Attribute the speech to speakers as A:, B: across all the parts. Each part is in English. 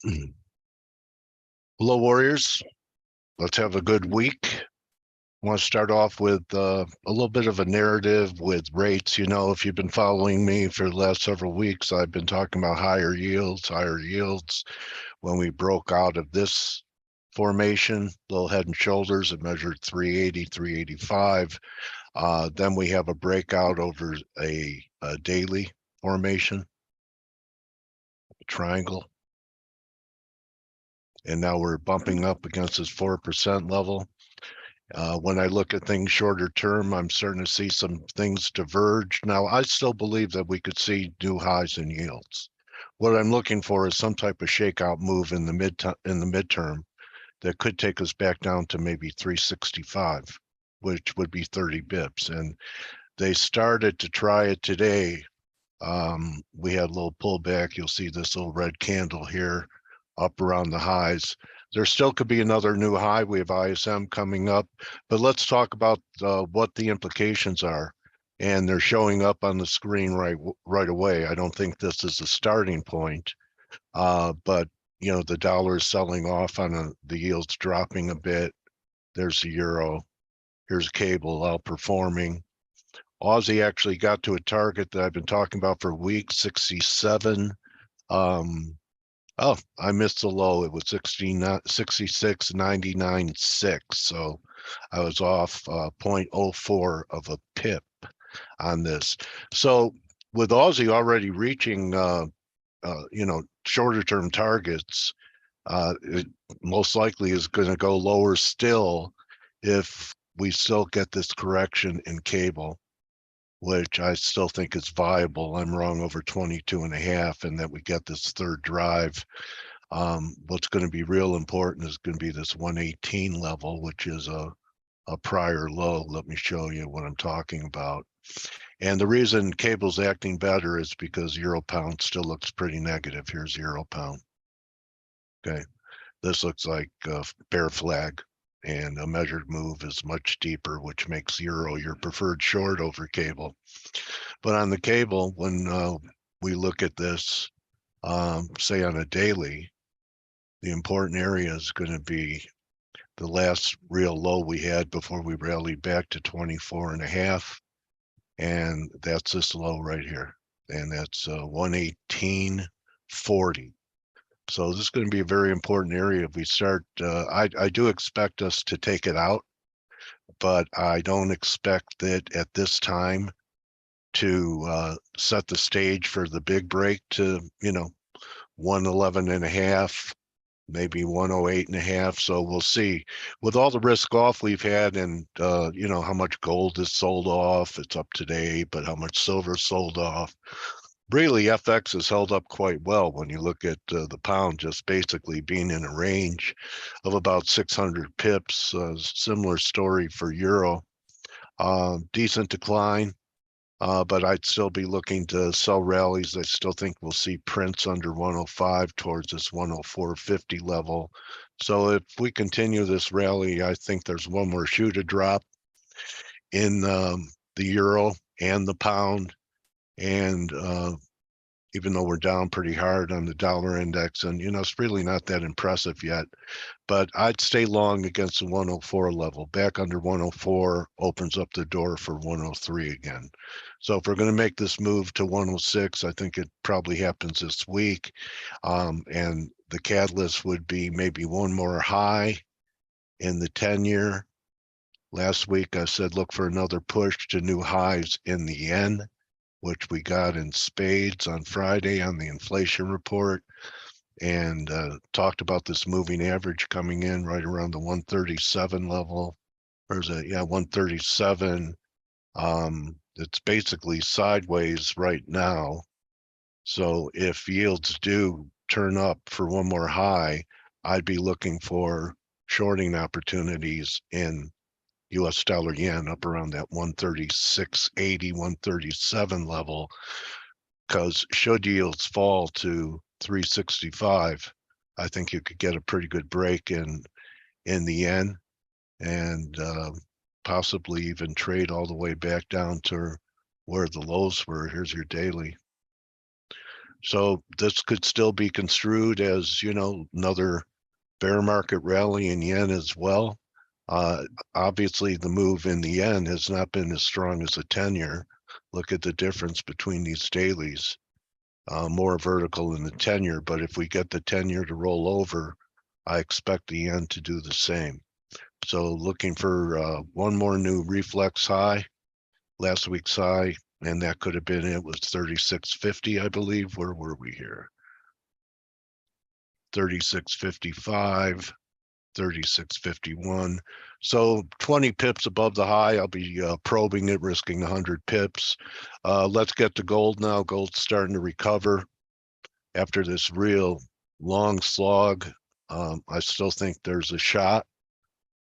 A: Hello, Warriors. Let's have a good week. I want to start off with a little bit of a narrative with rates. You know, if you've been following me for the last several weeks, I've been talking about higher yields. When we broke out of this formation, little head and shoulders, it measured 380, 385. Then we have a breakout over a daily formation, a triangle. And now we're bumping up against this 4% level. When I look at things shorter term, I'm starting to see some things diverge. Now, I still believe that we could see new highs in yields. What I'm looking for is some type of shakeout move in the midterm that could take us back down to maybe 365, which would be 30 bips. And they started to try it today. We had a little pullback. You'll see this little red candle here up around the highs. There still could be another new high. We have ISM coming up, but let's talk about what the implications are. And they're showing up on the screen right away. I don't think this is a starting point, but you know, the dollar is selling off on the yields dropping a bit. There's the euro. Here's cable outperforming. Aussie actually got to a target that I've been talking about for weeks, 67. Oh, I missed the low. It was 66.99.6. So I was off 0.04 of a pip on this. So with Aussie already reaching, you know, shorter term targets, it most likely is going to go lower still if we still get this correction in cable, which I still think is viable. I'm wrong over 22.5, and that we get this third drive. What's going to be real important is going to be this 118 level, which is a prior low. Let me show you what I'm talking about. And the reason cable's acting better is because euro pound still looks pretty negative. Here's euro pound. Okay, this looks like a bear flag, and a measured move is much deeper, which makes euro your preferred short over cable. But on the cable, when we look at this, say on a daily, the important area is going to be the last real low we had before we rallied back to 24.5, and that's this low right here, and that's 118.40. So this is going to be a very important area if we start. I do expect us to take it out, but I don't expect that at this time to set the stage for the big break to, you know, 111.5, maybe 108.5. So we'll see. With all the risk off we've had, and you know, how much gold is sold off, it's up today, but how much silver sold off. Really, FX has held up quite well when you look at the pound just basically being in a range of about 600 pips. Similar story for euro. Decent decline, but I'd still be looking to sell rallies. I still think we'll see prints under 105 towards this 104.50 level. So if we continue this rally, I think there's one more shoe to drop in the euro and the pound. And even though we're down pretty hard on the dollar index, and you know, it's really not that impressive yet, but I'd stay long against the 104 level. Back under 104 opens up the door for 103 again. So if we're going to make this move to 106, I think it probably happens this week. And the catalyst would be maybe one more high in the 10-year. Last week I said look for another push to new highs in the yen, which we got in spades on Friday on the inflation report, and talked about this moving average coming in right around the 137 level. Or is it? Yeah, 137. It's basically sideways right now. So if yields do turn up for one more high, I'd be looking for shorting opportunities in US dollar yen up around that 136.80, 137 level, because should yields fall to 365, I think you could get a pretty good break in the yen, and possibly even trade all the way back down to where the lows were. Here's your daily. So this could still be construed as, another bear market rally in yen as well. Obviously, the move in the yen has not been as strong as the 10-year. Look at the difference between these dailies. More vertical in the 10-year, but if we get the 10-year to roll over, I expect the yen to do the same. So looking for one more new reflex high, last week's high, and that could have been it was 36.50, I believe. Where were we here? 36.55, 36.51. So 20 pips above the high. I'll be probing it, risking 100 pips. Let's get to gold now. Gold's starting to recover after this real long slog. I still think there's a shot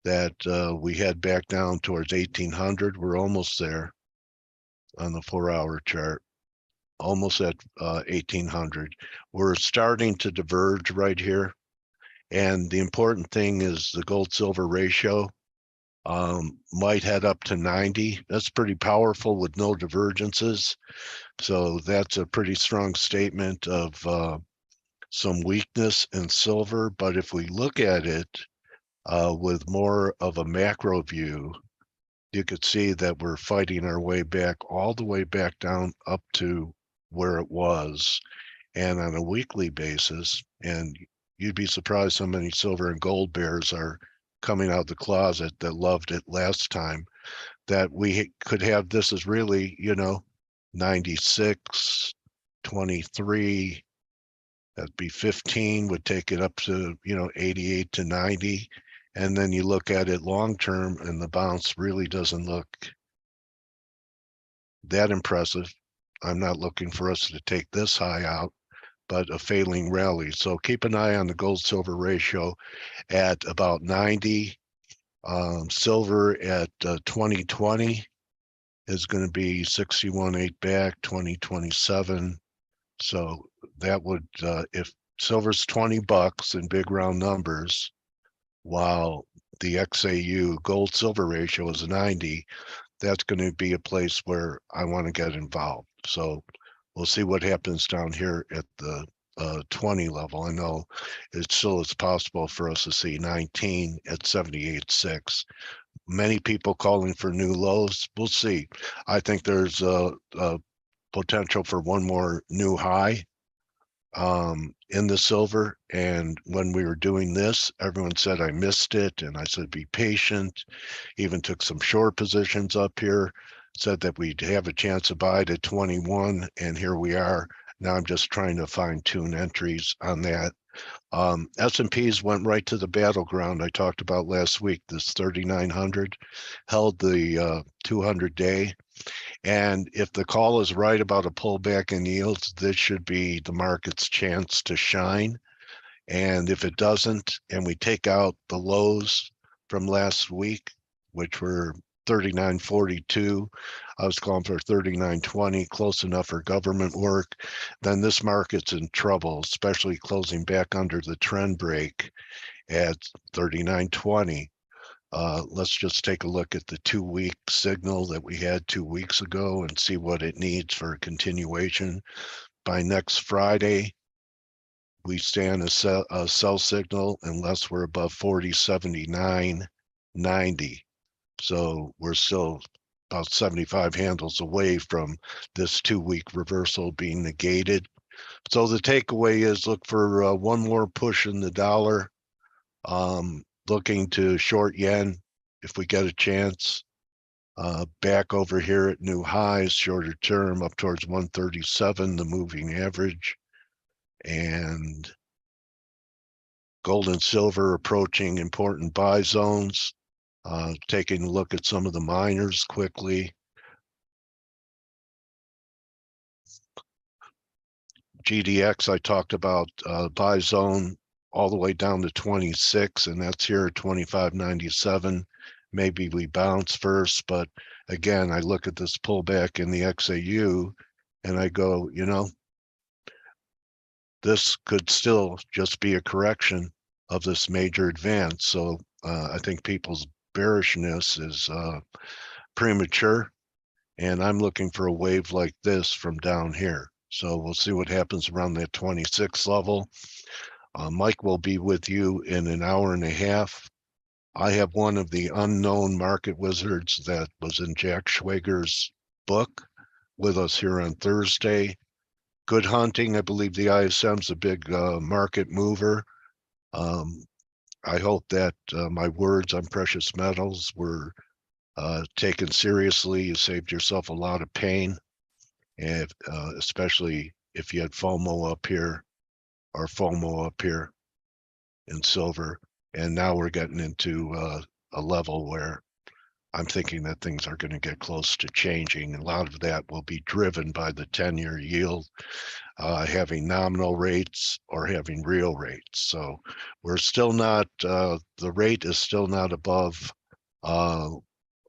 A: that we head back down towards 1800. We're almost there on the 4-hour chart, almost at 1800. We're starting to diverge right here. And the important thing is the gold silver ratio might head up to 90. That's pretty powerful with no divergences. So that's a pretty strong statement of some weakness in silver. But if we look at it with more of a macro view, you could see that we're fighting our way back all the way back down up to where it was. And on a weekly basis, and you'd be surprised how many silver and gold bears are coming out of the closet that loved it last time, that we could have this as really, 96, 23, that'd be 15, would take it up to, 88 to 90. And then you look at it long term and the bounce really doesn't look that impressive. I'm not looking for us to take this high out, but a failing rally. So keep an eye on the gold silver ratio at about 90. Silver at 2020 is going to be 61.8 back, 2027. So that would, if silver's $20 in big round numbers, while the XAU gold silver ratio is 90, that's going to be a place where I want to get involved. So we'll see what happens down here at the 20 level. I know it still is possible for us to see 19 at 78.6. Many people calling for new lows. We'll see. I think there's a potential for one more new high in the silver. And when we were doing this, everyone said I missed it. And I said, be patient. Even took some short positions up here, said that we'd have a chance to buy it at 21. And here we are. Now I'm just trying to fine tune entries on that. S&Ps went right to the battleground I talked about last week. This 3,900 held the 200-day. And if the call is right about a pullback in yields, this should be the market's chance to shine. And if it doesn't, and we take out the lows from last week, which were 39.42, I was calling for 39.20, close enough for government work, then this market's in trouble, especially closing back under the trend break at 39.20. Let's just take a look at the 2-week signal that we had 2 weeks ago and see what it needs for a continuation. By next Friday, we stand a sell signal unless we're above 40.79.90. So we're still about 75 handles away from this 2-week reversal being negated. So the takeaway is look for one more push in the dollar. Looking to short yen if we get a chance. Back over here at new highs, shorter term up towards 137, the moving average. And gold and silver approaching important buy zones. Taking a look at some of the miners quickly. GDX, I talked about buy zone all the way down to 26, and that's here at 25.97. Maybe we bounce first, but again, I look at this pullback in the XAU and I go, this could still just be a correction of this major advance. So I think people's bearishness is premature, and I'm looking for a wave like this from down here. So we'll see what happens around that 26 level. Mike will be with you in an hour and a half. I have one of the unknown market wizards that was in Jack Schwager's book with us here on Thursday. Good hunting. I believe the ISM's a big market mover. I hope that my words on precious metals were taken seriously. You saved yourself a lot of pain, and especially if you had FOMO up here or FOMO up here in silver. And now we're getting into a level where I'm thinking that things are going to get close to changing. A lot of that will be driven by the 10-year yield having nominal rates or having real rates. So we're still not, the rate is still not above uh,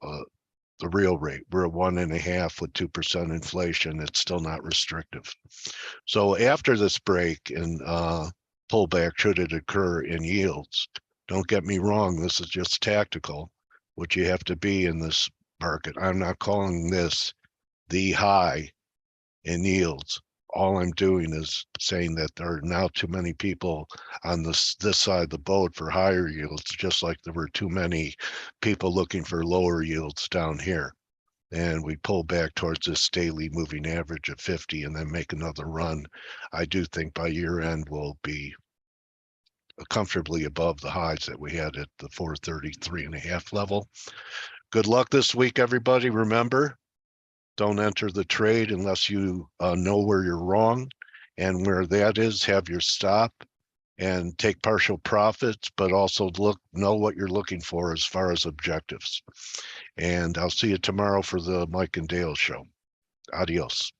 A: the real rate. We're at 1.5 with 2% inflation. It's still not restrictive. So after this break and pullback, should it occur in yields, don't get me wrong, this is just tactical, what you have to be in this market. I'm not calling this the high in yields. All I'm doing is saying that there are now too many people on this side of the boat for higher yields, just like there were too many people looking for lower yields down here. And we pull back towards this daily moving average of 50 and then make another run. I do think by year end we'll be comfortably above the highs that we had at the 433.5 level. Good luck this week, everybody. Remember, don't enter the trade unless you know where you're wrong, and where that is, have your stop and take partial profits, but also know what you're looking for as far as objectives. And I'll see you tomorrow for the Mike and Dale show. Adios.